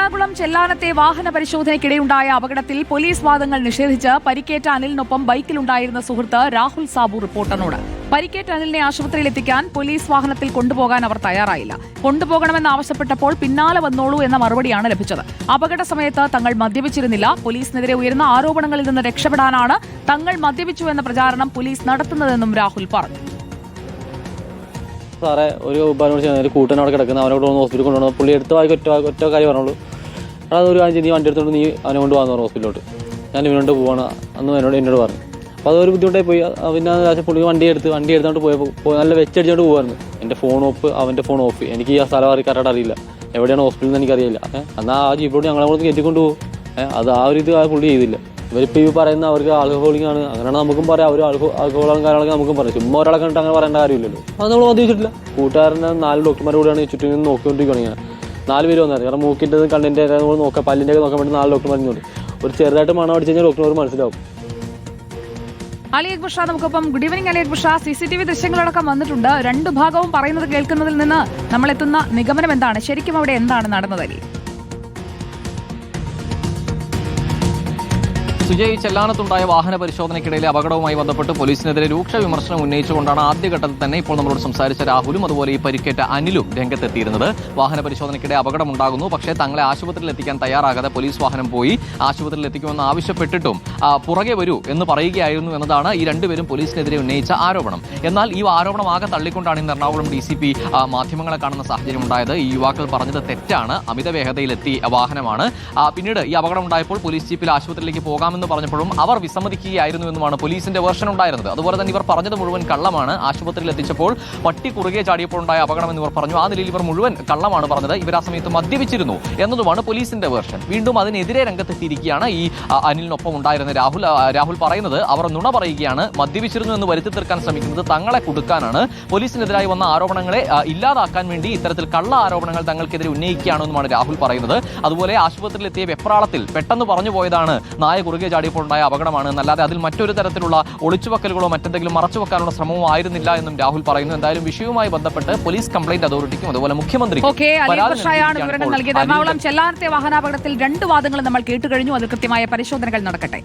എറണാകുളം ചെല്ലാനത്തെ വാഹന പരിശോധനയ്ക്കിടെയുണ്ടായ അപകടത്തിൽ പോലീസ് വാദങ്ങൾ നിഷേധിച്ച് പരിക്കേറ്റ അനിലിനൊപ്പം ബൈക്കിലുണ്ടായിരുന്ന സുഹൃത്ത് രാഹുൽ സാബു റിപ്പോർട്ടറിനോട്. പരിക്കേറ്റ അനിലിനെ ആശുപത്രിയിൽ എത്തിക്കാൻ പോലീസ് വാഹനത്തിൽ കൊണ്ടുപോകാൻ അവർ തയ്യാറായില്ല. കൊണ്ടുപോകണമെന്നാവശ്യപ്പെട്ടപ്പോൾ പിന്നാലെ വന്നോളൂ എന്ന മറുപടിയാണ് ലഭിച്ചത്. അപകട സമയത്ത് തങ്ങൾ മദ്യപിച്ചിരുന്നില്ല. പോലീസിനെതിരെ ഉയർന്ന ആരോപണങ്ങളിൽ നിന്ന് രക്ഷപ്പെടാനാണ് തങ്ങൾ മദ്യപിച്ചു എന്ന പ്രചാരണം പോലീസ് നടത്തുന്നതെന്നും രാഹുൽ പറഞ്ഞു. സാറേ, ഒരു കൂട്ടൻ അവിടെ കിടക്കുന്ന അവനോട് ഹോസ്പിറ്റലിൽ കൊണ്ടുപോകണം. പുള്ളി എടുത്ത് വായിക്ക് ഒറ്റ കാര്യം പറഞ്ഞോളൂ. അതൊരു കാര്യം നീ വണ്ടി എടുത്തോണ്ട് നീ അവനെ കൊണ്ട് പോകാമെന്ന് പറഞ്ഞു ഹോസ്പിറ്റലിലോട്ട്. ഞാൻ ഇവനോട് പോവാണ് അന്ന് എന്നോട് പറഞ്ഞു. അപ്പോൾ അതൊരു ബുദ്ധിമുട്ടായി പോയി. പിന്നെ പുള്ളി വണ്ടി എടുത്തോണ്ട് പോയപ്പോൾ നല്ല വെച്ചടിച്ചോണ്ട് പോകുമായിരുന്നു. എൻ്റെ ഫോൺ ഓഫ്, അവൻ്റെ ഫോൺ ഓഫ്. എനിക്ക് ഈ സ്ഥലം കറക്റ്റായിട്ട് അറിയില്ല, എവിടെയാണ് ഹോസ്പിറ്റലിൽ നിന്ന് എനിക്കറിയില്ല. എന്നാൽ ആ ജീപ്പിലോട്ട് ഞങ്ങളെ കൊണ്ട് കയറ്റിക്കൊണ്ട് പോകും. അത് ആ ഒരു ഇത് പുള്ളി ചെയ്തില്ല. ഇവരിപ്പോൾ ഈ പറയുന്ന അവർക്ക് ആൽക്കഹോളിംഗ് ആണ്, അങ്ങനെയാണ് നമുക്കും പറയാം. അവർ ആൽക്കഹോളും കാര്യങ്ങളൊക്കെ നമുക്കും പറയാം. ചുമ്മാ ഒരാളെ കണ്ടിട്ട് അങ്ങനെ പറയേണ്ട കാര്യമില്ലല്ലോ. അത് നമ്മൾ മദ്യപിച്ചിട്ടില്ല. കൂട്ടുകാരനെ 4 ഡോക്ടർമാരുടെ കൂടെയാണ് ചുറ്റും നിന്ന് നോക്കിക്കൊണ്ടിരിക്കുകയാണ്. 4 പേര് വന്നായിരുന്നു. കാരണം മൂക്കിൻ്റെ കണ്ണിൻ്റെ നോക്കാം, പല്ലിൻ്റെ ഒക്കെ നോക്കാൻ വേണ്ടി 4 ഡോക്ടർമാർ ഉണ്ട്. ഒരു ചെറുതായിട്ട് മണം അടിച്ചു കഴിഞ്ഞാൽ ഡോക്ടർമാർ മനസ്സിലാവും. അലി അക്ബർ ഷാ നമുക്കൊപ്പം. Good evening Ali Akbar Shah. CCTV ദൃശ്യങ്ങളടക്കം വന്നിട്ടുണ്ട്. രണ്ടു ഭാഗവും പറയുന്നത് കേൾക്കുന്നതിൽ നിന്ന് നമ്മളെത്തുന്ന നിഗമനം എന്താണ്? ശരിക്കും അവിടെ എന്താണ് നടന്നത് അലി? സുജയ്, ചെല്ലാനത്തുണ്ടായ വാഹന പരിശോധനയ്ക്കിടയിലെ അപകടവുമായി ബന്ധപ്പെട്ട് പോലീസിനെതിരെ രൂക്ഷ വിമർശനം ഉന്നയിച്ചുകൊണ്ടാണ് ആദ്യഘട്ടത്തിൽ തന്നെ ഇപ്പോൾ നമ്മളോട് സംസാരിച്ച രാഹുലും അതുപോലെ ഈ പരിക്കേറ്റ അനിലും രംഗത്തെത്തിയിരുന്നത്. വാഹന പരിശോധനയ്ക്കിടെ അപകടമുണ്ടാകുന്നു, പക്ഷേ തങ്ങളെ ആശുപത്രിയിൽ എത്തിക്കാൻ തയ്യാറാകാതെ പോലീസ് വാഹനം പോയി ആശുപത്രിയിൽ എത്തിക്കുമെന്ന് ആവശ്യപ്പെട്ടിട്ടും പുറകെ വരൂ എന്ന് പറയുകയായിരുന്നു എന്നതാണ് ഈ രണ്ടുപേരും പോലീസിനെതിരെ ഉന്നയിച്ച ആരോപണം. എന്നാൽ ഈ ആരോപണം ആകെ തള്ളിക്കൊണ്ടാണ് ഇന്ന് എറണാകുളം DCP മാധ്യമങ്ങളെ കാണുന്ന സാഹചര്യം ഉണ്ടായത്. ഈ യുവാക്കൾ പറഞ്ഞത് തെറ്റാണ്, അമിത വേഗതയിലെത്തി വാഹനമാണ്. പിന്നീട് ഈ അപകടം ഉണ്ടായപ്പോൾ പോലീസ് ജീപ്പിൽ ആശുപത്രിയിലേക്ക് പോകാമെന്ന് പറഞ്ഞപ്പോഴും അവർ വിസമ്മതിക്കുകയായിരുന്നു എന്നുമാണ് പോലീസിന്റെ വേർഷൻ ഉണ്ടായിരുന്നത്. അതുപോലെ തന്നെ ഇവർ പറഞ്ഞത് മുഴുവൻ കള്ളമാണ്. ആശുപത്രിയിൽ എത്തിച്ചപ്പോൾ പട്ടി കുറുകെ ചാടിയപ്പോൾ ഉണ്ടായ അപകടം എന്ന് ഇവർ പറഞ്ഞു. ആ നിലയിൽ ഇവർ മുഴുവൻ കള്ളമാണ് പറഞ്ഞത്. ഇവർ ആ സമയത്ത് മദ്യപിച്ചിരുന്നു എന്നതുമാണ് പോലീസിന്റെ വേർഷൻ. വീണ്ടും അതിനെതിരെ രംഗത്തെത്തിയിരിക്കുകയാണ് ഈ അനിലിനൊപ്പം ഉണ്ടായിരുന്ന രാഹുൽ പറയുന്നത് അവർ നുണ പറയുകയാണ്, മദ്യപിച്ചിരുന്നു എന്ന് വരുത്തി തീർക്കാൻ ശ്രമിക്കുന്നത് തങ്ങളെ കുടുക്കാനാണ്. പോലീസിനെതിരായി വന്ന ആരോപണങ്ങളെ ഇല്ലാതാക്കാൻ വേണ്ടി ഇത്തരത്തിൽ കള്ള ആരോപണങ്ങൾ തങ്ങൾക്കെതിരെ ഉന്നയിക്കുകയാണെന്നുമാണ് രാഹുൽ പറയുന്നത്. അതുപോലെ ആശുപത്രിയിൽ എത്തിയ വെപ്രാളത്തിൽ പെട്ടെന്ന് പറഞ്ഞു പോയതാണ്, നായ കുറുകെ ചാടിയപ്പോൾ ഉണ്ടായ അപകടമാണ് എന്നല്ലാതെ അതിൽ മറ്റൊരു തരത്തിലുള്ള ഒളിച്ചുവെക്കലുകളോ മറ്റെന്തെങ്കിലും മറച്ചുവെക്കാനുള്ള ശ്രമമോ ആയിരുന്നില്ല എന്നും രാഹുൽ പറയുന്നു. എന്തായാലും വിഷയവുമായി ബന്ധപ്പെട്ട് പോലീസ് കംപ്ലയിന്റ് അതോറിറ്റിക്കും അതുപോലെ മുഖ്യമന്ത്രിക്കും എറണാകുളം ചെല്ലാനത്തെ വാഹനാപകടത്തിൽ 2 വാദങ്ങളും നമ്മൾ കേട്ടുകഴിഞ്ഞു. അതിൽ കൃത്യമായ പരിശോധനകൾ നടക്കട്ടെ.